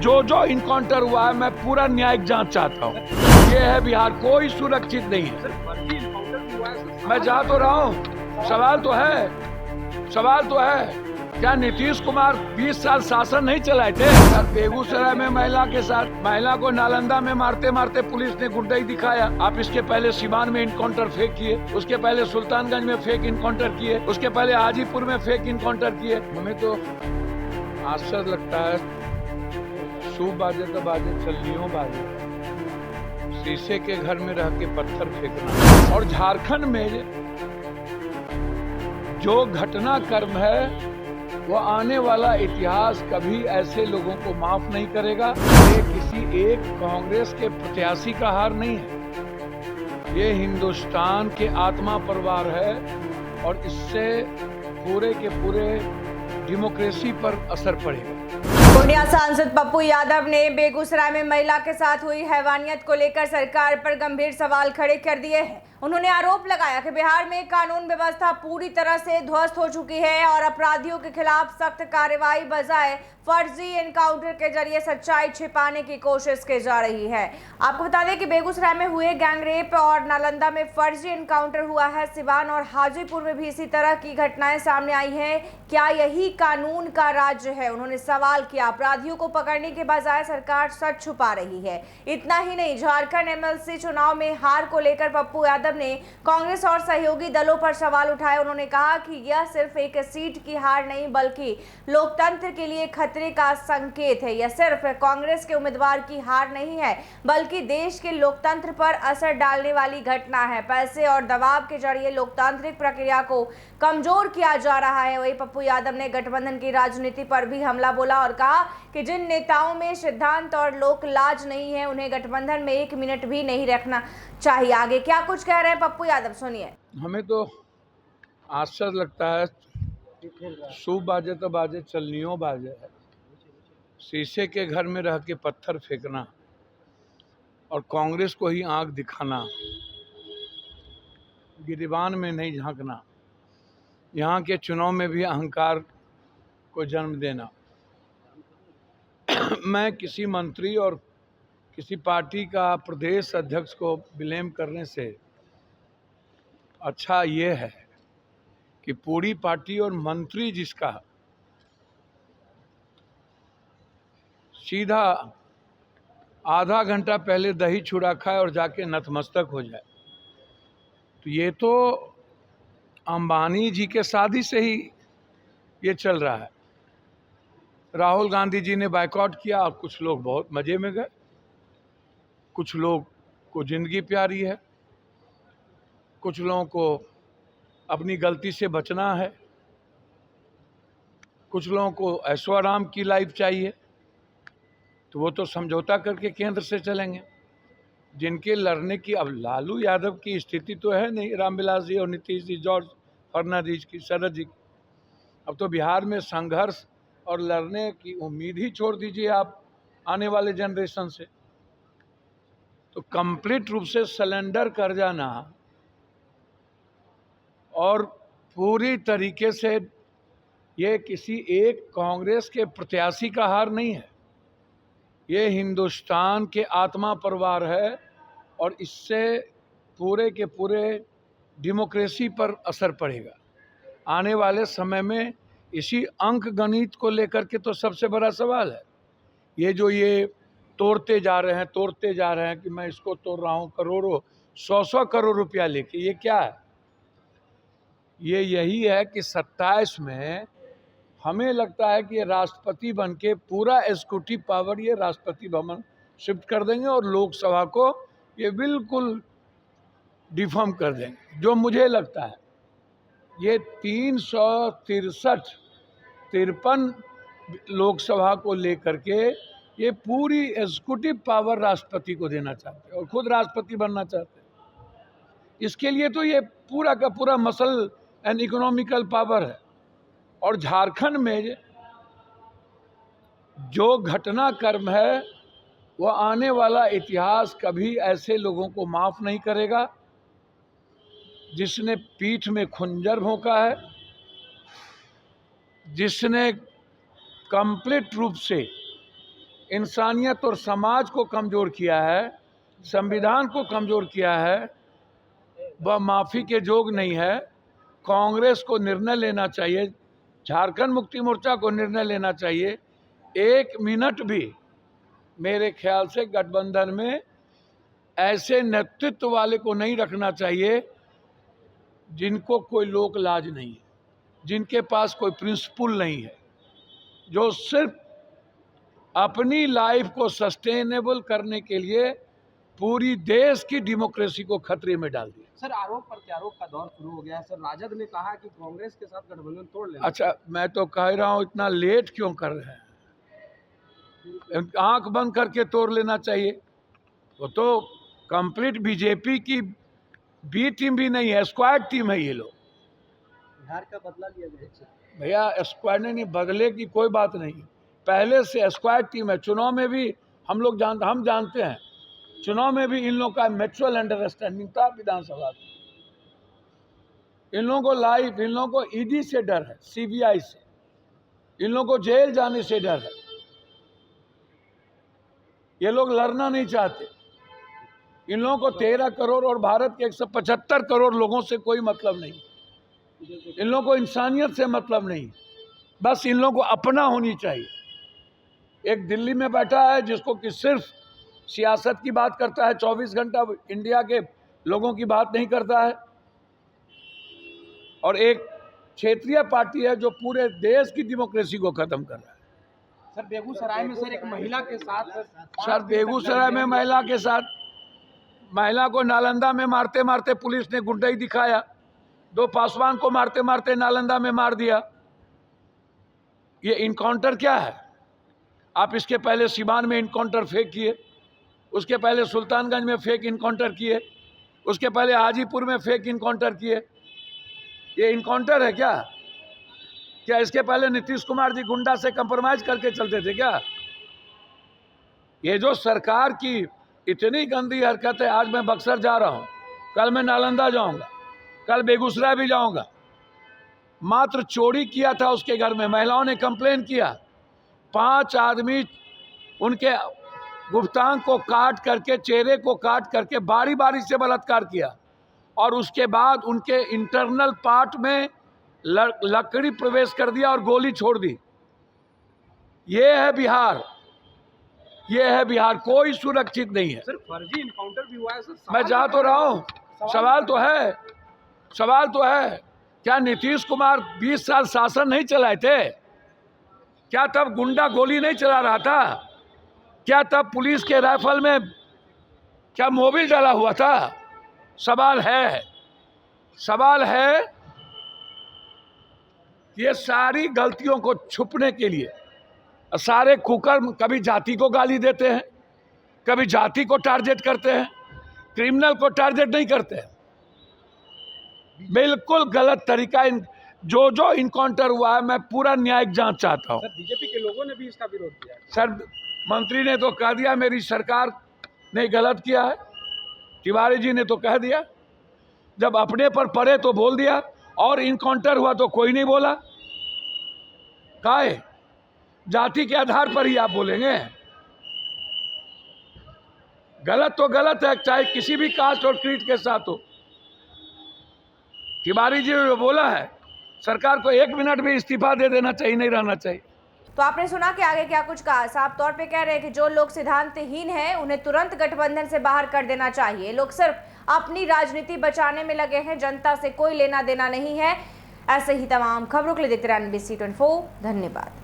जो जो इनकाउंटर हुआ है मैं पूरा न्यायिक जांच चाहता हूँ। ये है बिहार, कोई सुरक्षित नहीं है। मैं जा तो रहा हूँ, सवाल तो है क्या नीतीश कुमार 20 साल शासन नहीं चलाए थे? बेगूसराय में महिला को नालंदा में मारते मारते पुलिस ने गुंडई दिखाया। आप इसके पहले सीवान में इनकाउंटर फेक किए, उसके पहले सुल्तानगंज में फेक इनकाउंटर किए, उसके पहले हाजीपुर में फेक इनकाउंटर किए। हमें तो आश्चर्य लगता है, सूप बाजे तो बाजे चलनियों बाजे, शीशे के घर में रह के पत्थर फेंकना। और झारखंड में जो घटनाक्रम है वो आने वाला इतिहास कभी ऐसे लोगों को माफ नहीं करेगा। ये किसी एक कांग्रेस के प्रत्याशी का हार नहीं है, ये हिंदुस्तान के आत्मा परिवार है और इससे पूरे के पूरे डेमोक्रेसी पर असर पड़ेगा। पूर्णिया सांसद पप्पू यादव ने बेगूसराय में महिला के साथ हुई हैवानियत को लेकर सरकार पर गंभीर सवाल खड़े कर दिए हैं। उन्होंने आरोप लगाया कि बिहार में कानून व्यवस्था पूरी तरह से ध्वस्त हो चुकी है और अपराधियों के खिलाफ सख्त कार्रवाई बजाय फर्जी एनकाउंटर के जरिए सच्चाई छिपाने की कोशिश की जा रही है। आपको बता दें कि बेगूसराय में हुए गैंगरेप और नालंदा में फर्जी एनकाउंटर हुआ है। सिवान और हाजीपुर में भी इसी तरह की घटनाएं सामने आई हैं। क्या यही कानून का राज्य है? उन्होंने सवाल किया। अपराधियों को पकड़ने के बजाय सरकार सच छुपा रही है। इतना ही नहीं, झारखंड एमएलसी चुनाव में हार को लेकर पप्पू यादव ने कांग्रेस और सहयोगी दलों पर सवाल उठाए। उन्होंने कहा कि यह सिर्फ एक सीट की हार नहीं बल्कि लोकतंत्र के लिए खतरे का संकेत है। यह सिर्फ कांग्रेस के उम्मीदवार की हार नहीं है बल्कि देश के लोकतंत्र पर असर डालने वाली घटना है। पैसे और दबाव के जरिए लोकतांत्रिक प्रक्रिया को कमजोर किया जा रहा है। वहीं पप्पू यादव ने गठबंधन की राजनीति पर भी हमला बोला और कहा कि जिन नेताओं में सिद्धांत और लोक लाज नहीं है उन्हें गठबंधन में 1 मिनट भी नहीं रखना चाहिए। आगे क्या कुछ कह रहे हैं पप्पू यादव, सुनिए। हमें तो आश्चर्य लगता है, सूप बाजे तो बाजे चलनियों बाजे, शीशे के घर में रह के पत्थर फेंकना और कांग्रेस को ही आंख दिखाना, गिरिबान में नहीं झांकना, यहाँ के चुनाव में भी अहंकार को जन्म देना। मैं किसी मंत्री और किसी पार्टी का प्रदेश अध्यक्ष को ब्लेम करने से अच्छा ये है कि पूरी पार्टी और मंत्री जिसका सीधा आधा घंटा पहले दही चूड़ा खाए और जाके नतमस्तक हो जाए, तो ये तो अंबानी जी के शादी से ही ये चल रहा है। राहुल गांधी जी ने बायकॉट किया और कुछ लोग बहुत मजे में गए, कुछ लोग को जिंदगी प्यारी है, कुछ लोगों को अपनी गलती से बचना है, कुछ लोगों को ऐशो आराम की लाइफ चाहिए, तो वो तो समझौता करके केंद्र से चलेंगे। जिनके लड़ने की, अब लालू यादव की स्थिति तो है नहीं, रामविलास जी और नीतीश जी, जॉर्ज फर्नांडिस की, शरद जी, अब तो बिहार में संघर्ष और लड़ने की उम्मीद ही छोड़ दीजिए आप आने वाले जनरेशन से। तो कंप्लीट रूप से सरेंडर कर जाना और पूरी तरीके से ये किसी एक कांग्रेस के प्रत्याशी का हार नहीं है, ये हिंदुस्तान के आत्मा परिवार है और इससे पूरे के पूरे डेमोक्रेसी पर असर पड़ेगा। आने वाले समय में इसी अंक गणित को लेकर के तो सबसे बड़ा सवाल है। ये जो ये तोड़ते जा रहे हैं कि मैं इसको तोड़ रहा हूँ करोड़ों 100 करोड़ रुपया लेके, ये क्या है? ये यही है कि 27 में हमें लगता है कि ये राष्ट्रपति बन के पूरा एग्जीक्यूटिव पावर ये राष्ट्रपति भवन शिफ्ट कर देंगे और लोकसभा को ये बिल्कुल डिफॉर्म कर देंगे। जो मुझे लगता है ये 363 लोकसभा को लेकर के ये पूरी एग्जीक्यूटिव पावर राष्ट्रपति को देना चाहते हैं और खुद राष्ट्रपति बनना चाहते हैं। इसके लिए तो ये पूरा का पूरा मसल एंड इकोनॉमिकल पावर है। और झारखंड में जो घटनाक्रम है वो आने वाला इतिहास कभी ऐसे लोगों को माफ नहीं करेगा जिसने पीठ में खुंजर भोंका है, जिसने कंप्लीट रूप से इंसानियत और समाज को कमज़ोर किया है, संविधान को कमज़ोर किया है, वह माफ़ी के जोग नहीं है। कांग्रेस को निर्णय लेना चाहिए, झारखंड मुक्ति मोर्चा को निर्णय लेना चाहिए। 1 मिनट भी मेरे ख्याल से गठबंधन में ऐसे नेतृत्व वाले को नहीं रखना चाहिए जिनको कोई लोक लाज नहीं है, जिनके पास कोई प्रिंसिपल नहीं है, जो सिर्फ अपनी लाइफ को सस्टेनेबल करने के लिए पूरी देश की डेमोक्रेसी को खतरे में डाल दिया। सर, आरोप प्रत्यारोप का दौर शुरू हो गया है। सर, राजद ने कहा कि कांग्रेस के साथ गठबंधन तोड़ लेना। अच्छा, मैं तो कह रहा हूँ इतना लेट क्यों कर रहे हैं? आंख बंद करके तोड़ लेना चाहिए। वो तो कंप्लीट बीजेपी की बी टीम भी नहीं है, स्क्वाड टीम है ये लोग। बिहार का बदला लिया गया। भैया स्क्वाड नहीं, बदले की कोई बात नहीं, पहले से स्क्वाड टीम है। चुनाव में भी हम जानते हैं, चुनाव में भी इन लोगों का म्यूचुअल अंडरस्टैंडिंग था। विधानसभा इन लोगों को लाइव, इन लोगों को ईडी से डर है, सीबीआई से, इन लोगों को जेल जाने से डर है। ये लोग लड़ना नहीं चाहते। इन लोगों को 13 करोड़ और भारत के 175 करोड़ लोगों से कोई मतलब नहीं। इन लोगों को इंसानियत से मतलब नहीं, बस इन लोगों को अपना होनी चाहिए। एक दिल्ली में बैठा है जिसको कि सिर्फ सियासत की बात करता है, 24 घंटा इंडिया के लोगों की बात नहीं करता है। और एक क्षेत्रीय पार्टी है जो पूरे देश की डेमोक्रेसी को खत्म कर रहा है। सर, बेगूसराय में सर एक महिला के साथ बेगूसराय में महिला के साथ, महिला को नालंदा में मारते मारते पुलिस ने गुंडाई दिखाया। 2 पासवान को मारते मारते नालंदा में मार दिया। ये इनकाउंटर क्या है? आप इसके पहले सिवान में इनकाउंटर फेक किए, उसके पहले सुल्तानगंज में फेक इनकाउंटर किए, उसके पहले हाजीपुर में फेक इनकाउंटर किए। ये इनकाउंटर है क्या? क्या इसके पहले नीतीश कुमार जी गुंडा से कंप्रोमाइज करके चलते थे क्या? ये जो सरकार की इतनी गंदी हरकत है। आज मैं बक्सर जा रहा हूँ, कल मैं नालंदा जाऊँगा, कल बेगूसराय भी जाऊँगा। मात्र चोरी किया था उसके घर में, महिलाओं ने कंप्लेन किया। 5 आदमी उनके गुप्तांग को काट करके, चेहरे को काट करके बारी बारी से बलात्कार किया और उसके बाद उनके इंटरनल पार्ट में लकड़ी प्रवेश कर दिया और गोली छोड़ दी। ये है बिहार, ये है बिहार। कोई सुरक्षित नहीं है। सर, फर्जी इनकाउंटर भी हुआ है सर। मैं जा तो रहा हूँ, सवाल तो है क्या नितीश कुमार 20 साल शासन नहीं चलाए थे? क्या तब गुंडा गोली नहीं चला रहा था? क्या तब पुलिस के राइफल में क्या मोबिल डाला हुआ था? सवाल है ये सारी गलतियों को छुपने के लिए सारे कुकर्म कभी जाति को गाली देते हैं, कभी जाति को टारगेट करते हैं, क्रिमिनल को टारगेट नहीं करते हैं। बिल्कुल गलत तरीका। जो इनकाउंटर हुआ है, मैं पूरा न्यायिक जांच चाहता हूँ। सर, बीजेपी के लोगों ने भी इसका विरोध किया है। सर, मंत्री ने तो कह दिया मेरी सरकार ने गलत किया है, तिवारी जी ने तो कह दिया। जब अपने पर पड़े तो बोल दिया, और इनकाउंटर हुआ तो कोई नहीं बोला। काहे? जाति के आधार पर ही आप बोलेंगे? गलत तो गलत है, चाहे किसी भी कास्ट और क्रीड के साथ हो। तिवारी जी ने बोला है, सरकार को 1 मिनट भी इस्तीफा दे देना चाहिए, नहीं रहना चाहिए। तो आपने सुना कि आगे क्या कुछ कहा। साफ तौर पे कह रहे हैं कि जो लोग सिद्धांतहीन हैं उन्हें तुरंत गठबंधन से बाहर कर देना चाहिए। लोग सिर्फ अपनी राजनीति बचाने में लगे हैं, जनता से कोई लेना देना नहीं है। ऐसे ही तमाम खबरों के लिए देखते रहिए NBC 24। धन्यवाद।